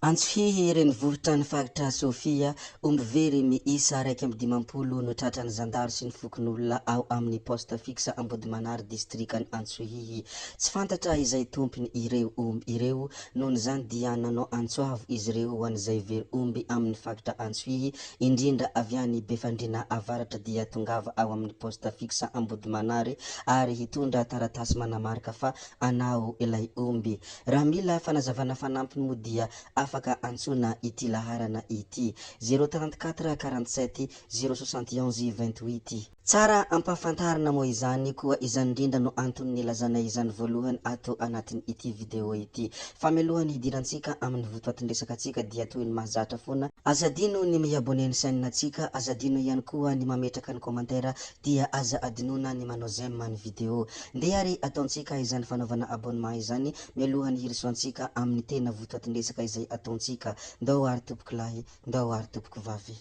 Antsohihy renivohitra ny faritra Sofia, omby very miisa 150 no tratran'ny zandary sy ny fokon'olona ao amin'ny poste fixe Ambodimanary distrikany Antsohihy. Tsy fantatra izay tompony ireo omby ireo, noho izany dia nanao antsoavo izy ireo ho an'izay very omby amin'ny faritra Antsohihy, indrindra avy any Befandriana avaratra dia tongava ao amin'ny poste fixe Ambodimanary ary hitondra taratasy manamarika fa anao ilay omby. Raha mila fanazavana fanampiny moa dia afaka antsona ity laharana ity 034 47 071 28. Tsara ampafantarina moa izany koa izany indrindra no antony nilazana izany voalohany ato anatin' ity video ity. Famelohany hidirantsika amin'ny votoatin-dresaka antsika dia toy ny mahazatra foana. Azadino ny miabone ny chaîne antsika, azadino ihany koa ny mametraka ny commentaire, dia aza adinona ny manao j'aime ny video. Ndehary ataontsika izany fanaovana abonnement izany mialohany hirisoantsika amin'ny tena votoatin-dresaka izay ataontsika. Ndao ary tompoko lahy, ndao ary tompoko vavy.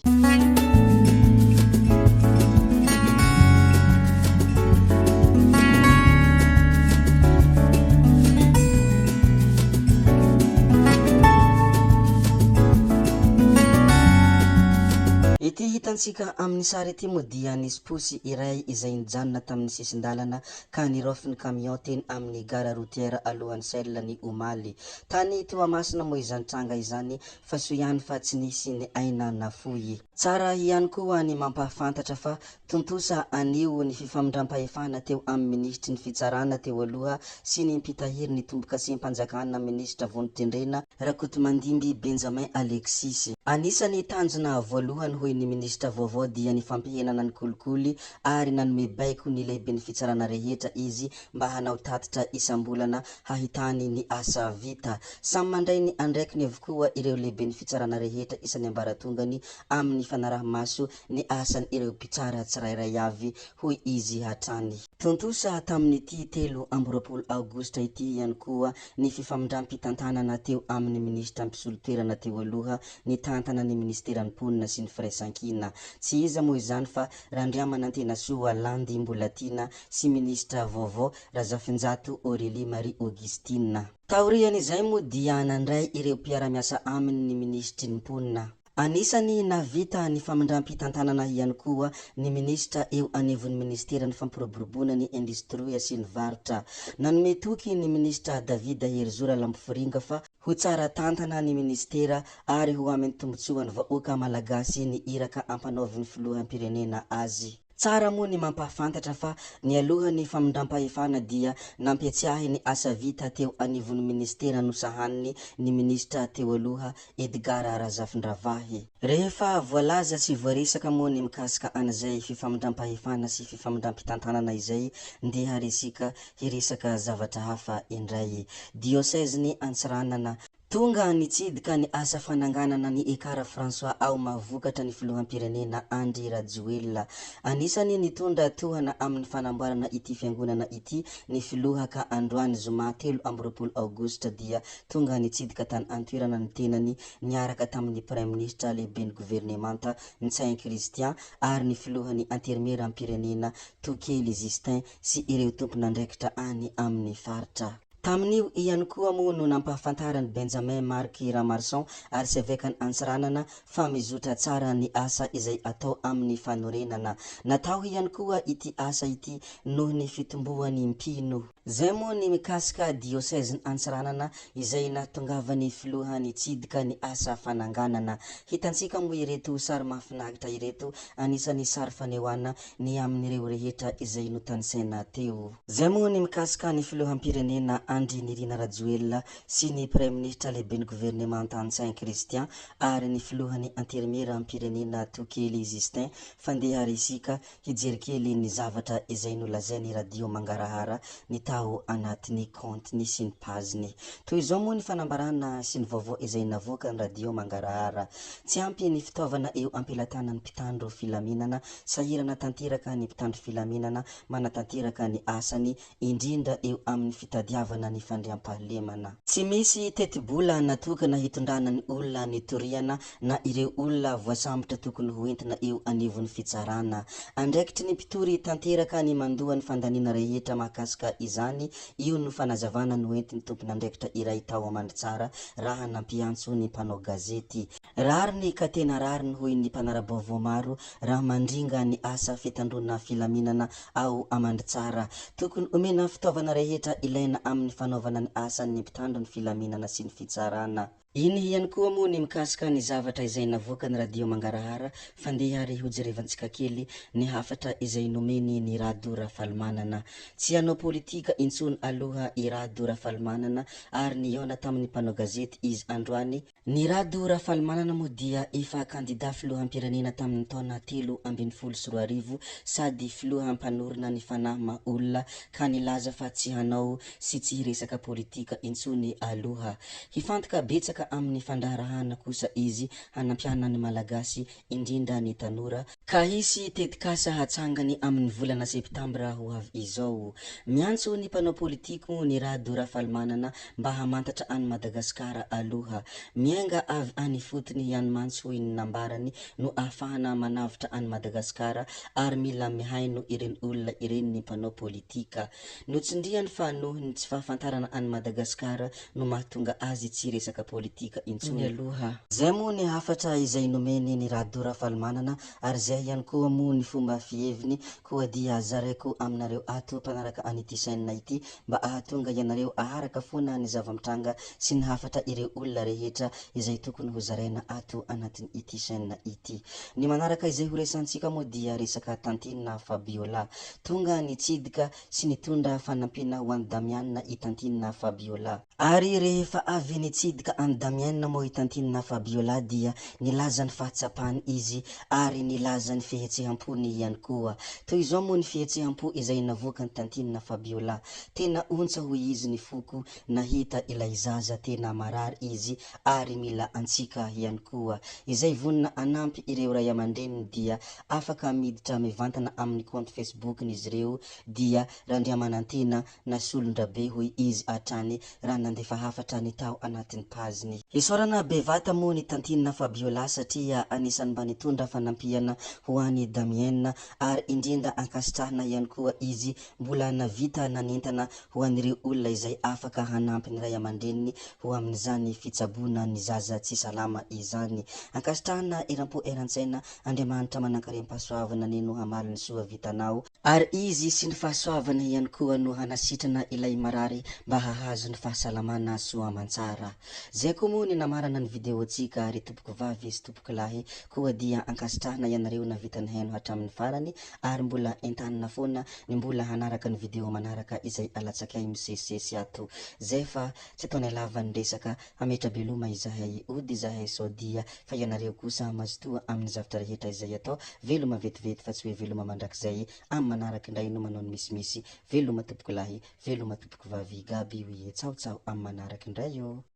Ity hitantsika amin'ny sary ity moa dia nisy posy iray izay nijanona tamin'ny sisin-dalana ka nirofiny camion teny amin'ny gare routière alohan'ny selany omaly. Tany Toamasina moa izany tranga izany fa soa ihany fa tsy nisy ny aina na foy. Tsara ihany koa ny mampahafantatra fa tontosa anio ny fifamindram-pahefana teo amin'ny ministry ny fitsarana teo aloha sy ny mpitahiry ny tombo-kasim-panjakana ministra Vonitendrena Rakotomandimby Benjamin Alexis. Anisany tanjona voalohany hoy ny ministra vaovao dia ny fampihenana ny kolikoly ary nanome baiko ny lehibe ny fitsarana rehetra izy mba hanao tatitra isam-bolana hahitany ny asa vita. Samy mandray ny andraikiny avokoa ireo lehibe ny fitsarana rehetra isany ambaratongany amin'ny fanaraha-maso ny asan ireo mpitsara tsirairay avy hoy izy hatrany. Tontosa tamin'ity 3 amby 20 aogositra ity ihany koa ny fifamindram-pitantanana teo amin'ny ministra mpisolo-toerana teo aloha ny tantana ny ministeran'ny mponina sy ny firaisankina. Tsy iza moa izany fa Randriamanantena Soa Landy Mbolatina sy ministra vaovao Razafindrato Aurélie Marie Augustine. Taorian'izay moa dia nandray ireo mpiara-miasa aminy ny ministry ny mponina. Anisany navita ny famindram-pitantanana ihany koa ny ministra eo anivon'ny ministera ny fampiroboroboana ny industria sy ny varotra. Nanome toky ny ministra David Herzora Lambofiringa fa ho tsara tantana ny ministera ary ho amin'ny tombotsoan'ny vahoaka malagasy ny iraka ampanaoviny filoham-pirenena azy. Tsara moa ny mampahafantatra fa ny alohan'ny famindram-pahefana dia nampiatsiahy ny asa vita teo anivon'ny ministera nosahaniny ny ministra teo aloha Edgar Razafindravahy. Rehefa voalaza sy voaresaka moa ny mikasika an'izay fifamindram-pahefana sy fifamindram-pitantanana izay, ndeha resika hiresaka zavatra hafa indray. Diocèse ny Antsiranana tonga nitsidika ny asa fananganana ny ekara François ao mavokatra ny filoham-pirenena Andry Rajoelina. Anisany nitondra tohana amin'ny fanamboarana ity fiangonana ity ny filohaka androany zoma 3 amby 20 aogositra dia tonga nitsidika tany antoerana ny tenany niaraka tamin'ny prime ministre lehibe ny gouvernemanta ny Saint Christian ary ny filohany antermera am-pirenena Tokely Justin sy ireo tompon'andraikitra any amin'ny faritra. Tamin'io ihany koa moa no nampahafantarany Benjamin Marc Ramarson artsevekany Antsiranana fa mizotra tsara ny asa izay atao amin'ny fanorenana. Natao ihany koa ity asa ity noho ny fitomboany mpino. Zay moa ny mikasika diocèse ny Antsiranana izay natongavany filohany tsidika ny asa fananganana. Hitantsika moa ireto sary mahafinaritra ireto, anisany sary fanehoana ny amin'ireo rehetra izay notansaina teo. Zay moa ny mikasika ny filoham-pirenena Andry Nirina Rajoelina sy ny prime ministre lehibe ny gouvernemanta ny Saint Christian ary ny filohany antermera am-pirenena Tokely Justin. Fandeha resika hijerikely ny zavatra izay nolazainy radio Mangarahara ny tao anatin'ny compteny sy ny pageny. Toy izao moa ny fanambarana sy ny vaovao izay navoaka ny radio Mangarahara. Tsy ampy ny fitaovana eo ampelantanan'ny mpitandro filaminana, sahirana tanteraka ny mpitandro filaminana manatanteraka ny asany indrindra eo amin'ny fitadiavana hitondrana ny fandriam-pahalemana. Tsy misy teti-bola natokana hitondrana ny olona ny toriana na ireo olona voasambotra tokony ho entina eo anivon'ny fitsarana. Andraikitry ny mpitory tanteraka ny mandoa ny fandaniana rehetra mahakasika izany, io no fanazavana no entiny tompon'andraikitra iray tao Amandritsara raha nampiantso ny mpanao gazety. Rariny ka tena rariny hoy ny mpanara-baovao maro raha mandringa ny asa fitandrona filaminana ao Amandritsara. Tokony omena fitaovana rehetra ilaina amin'ny fanaovana ny asan'ny mpitandro ny filaminana sy ny fitsarana. Iny ihany koa moa ny mikasika ny zavatra izay navoaka ny radio Mangarahara fandeha ary hojerevantsika kely ny hafatra izay nomeny ny Rado Rafalimanana. Tsy hanao politika intsony aloha i Rado Rafalimanana ary nihaona tamin'ny mpanao gazety izy androany. Ny Rado Rafalimanana moa dia efa kandida filoham-pirenena tamin'ny taona 2024 sady filoham-panorina ny fanahy olona ka nilaza fa tsy hanao sy tsy hiresaka politika intsony aloha. Hifantoka betsaka amin'ny fandraharahana kosa izy hanampiana ny malagasy indrindra ny tanora ka hisy tetikasa hatsangany amin'ny volana septambra ho avy izao. Miantso ny mpanao politiko ny Rado Rafalimanana mba hamantatra any Madagasikara aloha. Miainga avy any fotony ihany mantsy hoy ny nambarany no ahafahana manavitra any Madagasikara ary mila mihaino ireny olona ireny ny mpanao politika. Notsindriany fa noho ny tsy fahafantarana any Madagasikara no mahatonga azy tsy resaka politika intsony aloha. Zay moa ny hafatra izay nomeny ny Rado Rafalimanana ary zay ihany koa moa ny fomba fieviny koa dia zaraiko aminareo ato mpanaraka an'ity chaîne ity mba ahatonga ianareo aharaka foana ny zava-mitranga sy ny hafatra ireo olona rehetra izay tokony ho zaraina ato anatin' ity chaîne ity. Ny manaraka izay ho resantsika moa dia resaka Tantinina Fabiola. Tonga nitsidika sy nitondra fanampiana ho an'i Damianina i Tantinina Fabiola. Ary rehefa avy nitsidika an'i Damianina moa i Tantinina Fabiola dia nilaza ny fahatsapany izy ary nilaza ny fihetseham-pony ihany koa. Toy izao moa ny fihetseham-po izay navoaka ny Tantinina Fabiola. Tena ontsa hoy izy ny foko nahita ilay zaza tena marary izy ary mila antsika ihany koa. Izay vonina anampy ireo ray aman-dreniny dia afaka miditra mivantana amin'ny compte Facebook n'izy ireo dia Randriamanantena na Solondrabe hoy izy hatrany raha nandefa hafatra ny tao anatin'ny paziny. Isaorana bevata moa ny Tantinina Fabiola satria anisan'ny mba nitondra fanampiana ho an'i Damienina ary indrindra ankasitrahana ihany koa izy mbola navita nanentana ho an'ireo olona izay afaka hanampy ny ray aman-dreniny ho amin'izany fitsaboana ny zaza tsy salama izany. Ankasitrahana eram-po eran-tsaina Andriamanitra manankarem-pahasoavana ny no hamaly ny soa vitanao ary izy sy ny fahasoavana ihany koa no hanasitrana ilay marary mba hahazo ny fahasalamana soa aman-tsara. Zay koa moa ny namarana ny videontsika ary tompoko vavy sy tompoko lahy koa dia ankasitrahana ianareo navita ny haino hatramin'ny farany ary mbola entanina foana ny mbola hanaraka ny video manaraka izay alatsakay misesisesy ato. Zay fa tsy ataonay lavan'ny resaka hametra beloma izahay ody izahay saodia fa ianareo kosa mazotoa amin'ny zavatra rehetra izay atao veloma vetivety fa tsy hoe veloma mandrakizay amin'ny manaraka indray no manao ny misimisy. Veloma tompoko lahy, veloma tompoko vavy, gaby hoe tsao tsao amin'ny manaraka indray io.